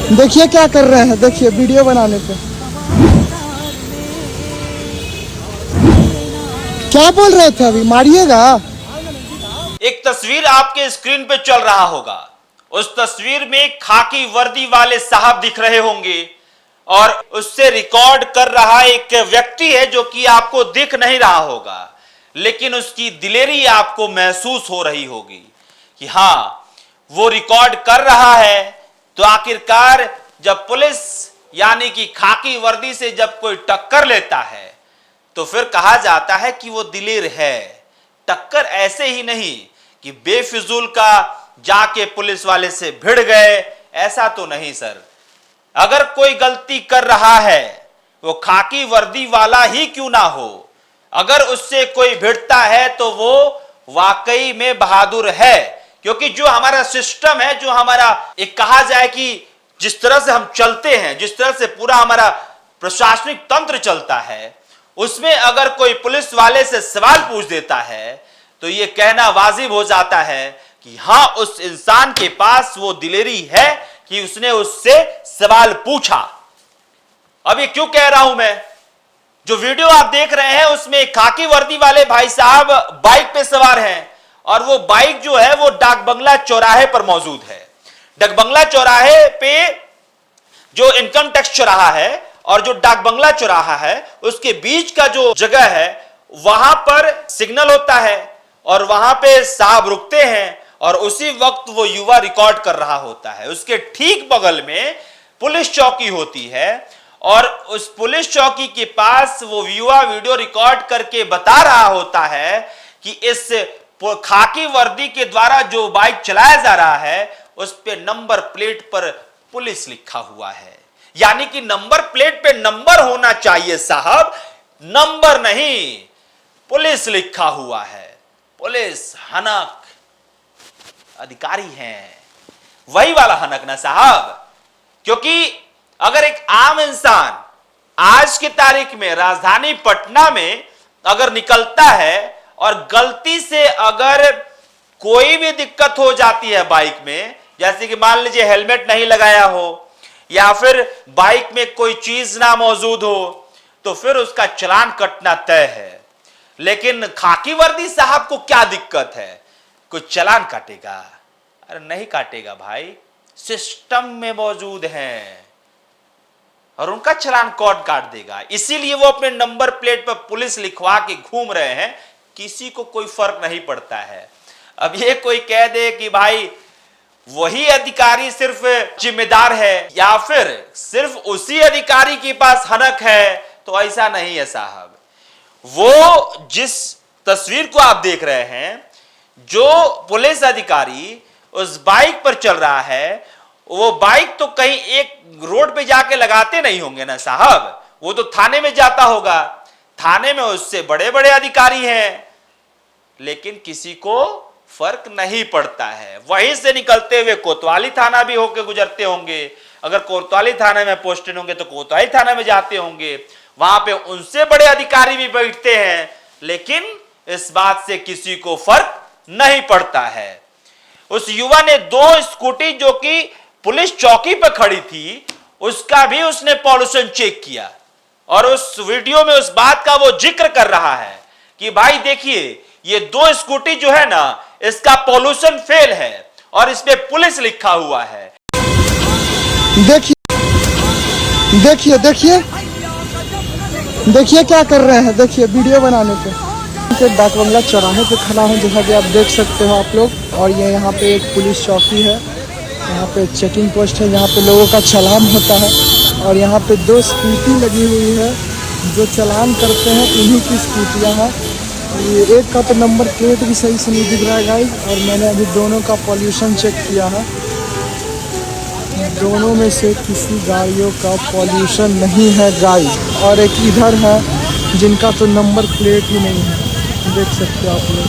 देखिए क्या कर रहे हैं, देखिए वीडियो बनाने पे क्या बोल रहे थे, अभी मारिएगा। एक तस्वीर आपके स्क्रीन पे चल रहा होगा। उस तस्वीर में खाकी वर्दी वाले साहब दिख रहे होंगे और उससे रिकॉर्ड कर रहा एक व्यक्ति है जो कि आपको दिख नहीं रहा होगा, लेकिन उसकी दिलेरी आपको महसूस हो रही होगी कि हाँ वो रिकॉर्ड कर रहा है। तो आखिरकार जब पुलिस यानी कि खाकी वर्दी से जब कोई टक्कर लेता है तो फिर कहा जाता है कि वो दिलेर है। टक्कर ऐसे ही नहीं कि बेफिजूल का जाके पुलिस वाले से भिड़ गए, ऐसा तो नहीं सर। अगर कोई गलती कर रहा है वो खाकी वर्दी वाला ही क्यों ना हो, अगर उससे कोई भिड़ता है तो वो वाकई में बहादुर है। क्योंकि जो हमारा सिस्टम है, जो हमारा एक कहा जाए कि जिस तरह से हम चलते हैं, जिस तरह से पूरा हमारा प्रशासनिक तंत्र चलता है, उसमें अगर कोई पुलिस वाले से सवाल पूछ देता है तो यह कहना वाजिब हो जाता है कि हाँ उस इंसान के पास वो दिलेरी है कि उसने उससे सवाल पूछा। अब ये क्यों कह रहा हूं मैं, जो वीडियो आप देख रहे हैं उसमें खाकी वर्दी वाले भाई साहब बाइक पे सवार हैं और वो बाइक जो है वो डाक बंगला चौराहे पर मौजूद है। डाक बंगला चौराहे पे जो इनकम टैक्स चौराहा है और जो डाक बंगला चौराहा है उसके बीच का जो जगह है वहां पर सिग्नल होता है और वहां पे साहब रुकते हैं और उसी वक्त वो युवा रिकॉर्ड कर रहा होता है। उसके ठीक बगल में पुलिस चौकी होती है और उस पुलिस चौकी के पास वो युवा वीडियो रिकॉर्ड करके बता रहा होता है कि इस खाकी वर्दी के द्वारा जो बाइक चलाया जा रहा है उस पे नंबर प्लेट पर पुलिस लिखा हुआ है। यानी कि नंबर प्लेट पे नंबर होना चाहिए साहब, नंबर नहीं, पुलिस लिखा हुआ है। पुलिस हनक अधिकारी हैं, वही वाला हनक ना साहब। क्योंकि अगर एक आम इंसान आज की तारीख में राजधानी पटना में अगर निकलता है और गलती से अगर कोई भी दिक्कत हो जाती है बाइक में, जैसे कि मान लीजिए हेलमेट नहीं लगाया हो या फिर बाइक में कोई चीज ना मौजूद हो, तो फिर उसका चालान कटना तय है। लेकिन खाकी वर्दी साहब को क्या दिक्कत है, कोई चालान काटेगा? अरे नहीं काटेगा भाई, सिस्टम में मौजूद हैं और उनका चालान कौन काट देगा। इसीलिए वो अपने नंबर प्लेट पर पुलिस लिखवा के घूम रहे हैं, किसी को कोई फर्क नहीं पड़ता है। अब ये कोई कह दे कि भाई वही अधिकारी सिर्फ जिम्मेदार है या फिर सिर्फ उसी अधिकारी के पास हनक है, तो ऐसा नहीं है साहब। वो जिस तस्वीर को आप देख रहे हैं, जो पुलिस अधिकारी उस बाइक पर चल रहा है, वो बाइक तो कहीं एक रोड पे जाके लगाते नहीं होंगे ना साहब, वो तो थाने में जाता होगा। थाने में उससे बड़े बड़े अधिकारी हैं, लेकिन किसी को फर्क नहीं पड़ता है। वहीं से निकलते हुए कोतवाली थाना भी होके गुजरते होंगे, अगर कोतवाली थाना में पोस्टेड होंगे तो कोतवाली थाना में जाते होंगे, वहां पे उनसे बड़े अधिकारी भी बैठते हैं, लेकिन इस बात से किसी को फर्क नहीं पड़ता है। उस युवा ने 2 स्कूटी जो कि पुलिस चौकी पर खड़ी थी उसका भी उसने पॉल्यूशन चेक किया और उस वीडियो में उस बात का वो जिक्र कर रहा है कि भाई देखिए ये 2 स्कूटी जो है ना, इसका पॉल्यूशन फेल है और इस पे पुलिस लिखा हुआ है। देखिए देखिए देखिए देखिए क्या कर रहे हैं, देखिए वीडियो बनाने पे डाक बंगला चौराहे पे खड़ा हूँ, जैसा कि आप देख सकते हो आप लोग। और ये यहाँ पे एक पुलिस चौकी है, यहाँ पे चेकिंग पोस्ट है जहाँ पे लोगों का चालान होता है और यहाँ पे 2 स्कूटी लगी हुई है, जो चालान करते हैं उन्हीं की स्कूटियाँ हैं। ये एक का तो नंबर प्लेट भी सही से नहीं दिख रहा है गाइस, और मैंने अभी दोनों का पॉल्यूशन चेक किया है, दोनों में से किसी गाड़ियों का पॉल्यूशन नहीं है गाइस। और एक इधर है जिनका तो नंबर प्लेट ही नहीं है, देख सकते हो आप लोग।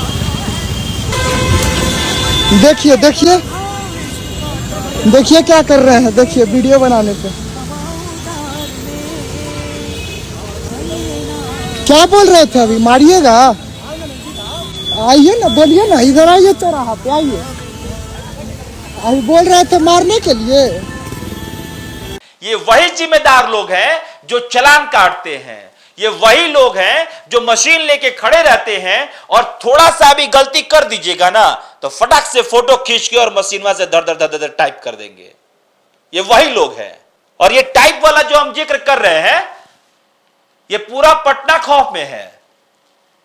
देखिए देखिए देखिए क्या कर रहे हैं, देखिए वीडियो बनाने पे क्या बोल रहे थे, अभी मारिएगा। आइए ना, बोलिए ना, इधर आइए, चौराहा पे आइए। अभी बोल रहे थे मारने के लिए। ये वही जिम्मेदार लोग हैं जो चालान काटते हैं, ये वही लोग हैं जो मशीन लेके खड़े रहते हैं और थोड़ा सा भी गलती कर दीजिएगा ना तो फटाक से फोटो खींच के और मशीन से धर धर धर धर टाइप कर देंगे। ये वही लोग हैं। और ये टाइप वाला जो हम जिक्र कर रहे हैं ये पूरा पटना खौफ में है,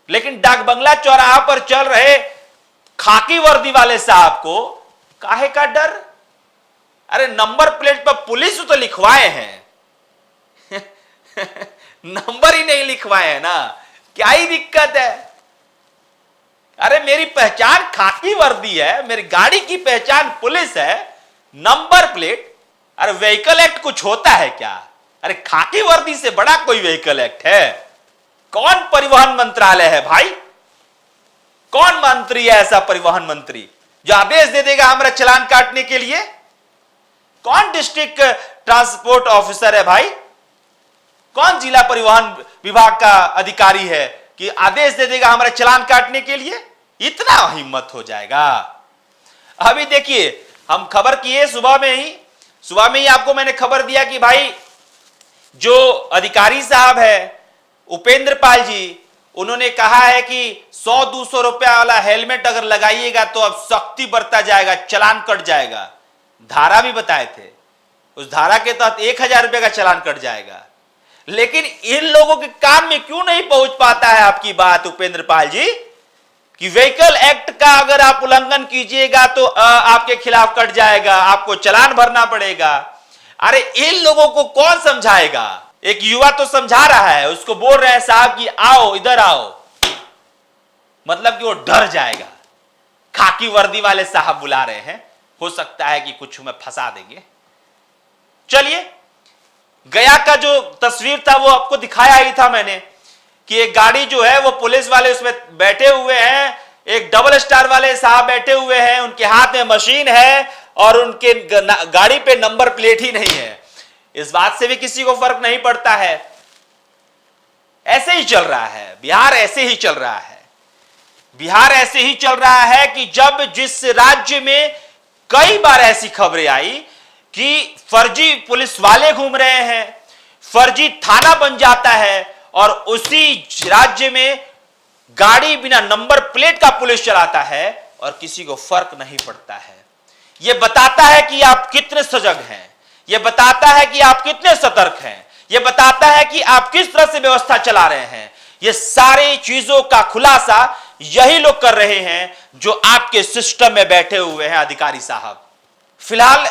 लेकिन डाक बंगला चौराहा पर चल रहे खाकी वर्दी वाले साहब को काहे का डर? अरे नंबर प्लेट पर पुलिस तो लिखवाए हैं नंबर ही नहीं लिखवाए हैं ना, क्या ही दिक्कत है? अरे मेरी पहचान खाकी वर्दी है, मेरी गाड़ी की पहचान पुलिस है, नंबर प्लेट। अरे व्हीकल एक्ट कुछ होता है क्या? अरे खाकी वर्दी से बड़ा कोई व्हीकल एक्ट है? कौन परिवहन मंत्रालय है भाई? कौन मंत्री है ऐसा परिवहन मंत्री जो आदेश दे देगा हमारा चालान काटने के लिए? कौन डिस्ट्रिक्ट ट्रांसपोर्ट ऑफिसर है भाई? कौन जिला परिवहन विभाग का अधिकारी है कि आदेश दे देगा हमारा चालान काटने के लिए? इतना हिम्मत हो जाएगा? अभी देखिए हम खबर किए सुबह में ही आपको मैंने खबर दिया कि भाई जो अधिकारी साहब है उपेंद्र पाल जी, उन्होंने कहा है कि 100-200 रुपया वाला हेलमेट अगर लगाइएगा तो अब सख्ती बरता जाएगा, चालान कट जाएगा। धारा भी बताए थे, उस धारा के तहत 1000 रुपये का चालान कट जाएगा। लेकिन इन लोगों के कान में क्यों नहीं पहुंच पाता है आपकी बात उपेंद्र पाल जी कि व्हीकल एक्ट का अगर आप उल्लंघन कीजिएगा तो आपके खिलाफ कट जाएगा, आपको चालान भरना पड़ेगा। अरे इन लोगों को कौन समझाएगा? एक युवा तो समझा रहा है, उसको बोल रहे हैं साहब कि आओ इधर आओ, मतलब कि वो डर जाएगा। खाकी वर्दी वाले साहब बुला रहे हैं, हो सकता है कि कुछ में फंसा देंगे। चलिए, गया का जो तस्वीर था वो आपको दिखाया ही था मैंने कि एक गाड़ी जो है वो पुलिस वाले उसमें बैठे हुए हैं, एक डबल स्टार वाले साहब बैठे हुए हैं, उनके हाथ में मशीन है और उनके गाड़ी पे नंबर प्लेट ही नहीं है। इस बात से भी किसी को फर्क नहीं पड़ता है। ऐसे ही चल रहा है बिहार, ऐसे ही चल रहा है बिहार, ऐसे ही चल रहा है कि जब जिस राज्य में कई बार ऐसी खबरें आई कि फर्जी पुलिस वाले घूम रहे हैं, फर्जी थाना बन जाता है और उसी राज्य में गाड़ी बिना नंबर प्लेट का पुलिस चलाता है और किसी को फर्क नहीं पड़ता है। यह बताता है कि आप कितने सजग हैं, यह बताता है कि आप कितने सतर्क हैं, यह बताता है कि आप किस तरह से व्यवस्था चला रहे हैं। ये सारी चीजों का खुलासा यही लोग कर रहे हैं जो आपके सिस्टम में बैठे हुए हैं अधिकारी साहब। फिलहाल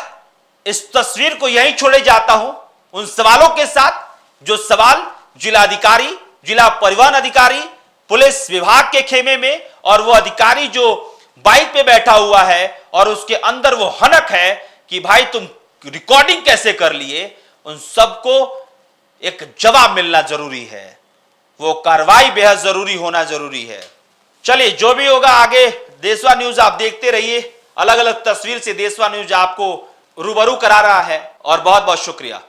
इस तस्वीर को यहीं छोड़े जाता हूं उन सवालों के साथ जो सवाल जिलाधिकारी, जिला परिवहन अधिकारी, पुलिस विभाग के खेमे में और वो अधिकारी जो बाइक पे बैठा हुआ है और उसके अंदर वो हनक है कि भाई तुम रिकॉर्डिंग कैसे कर लिए, उन सबको एक जवाब मिलना जरूरी है। वो कार्रवाई बेहद जरूरी होना जरूरी है। चलिए, जो भी होगा आगे देशवा न्यूज आप देखते रहिए। अलग अलग तस्वीर से देशवा न्यूज आपको रूबरू करा रहा है और बहुत बहुत शुक्रिया।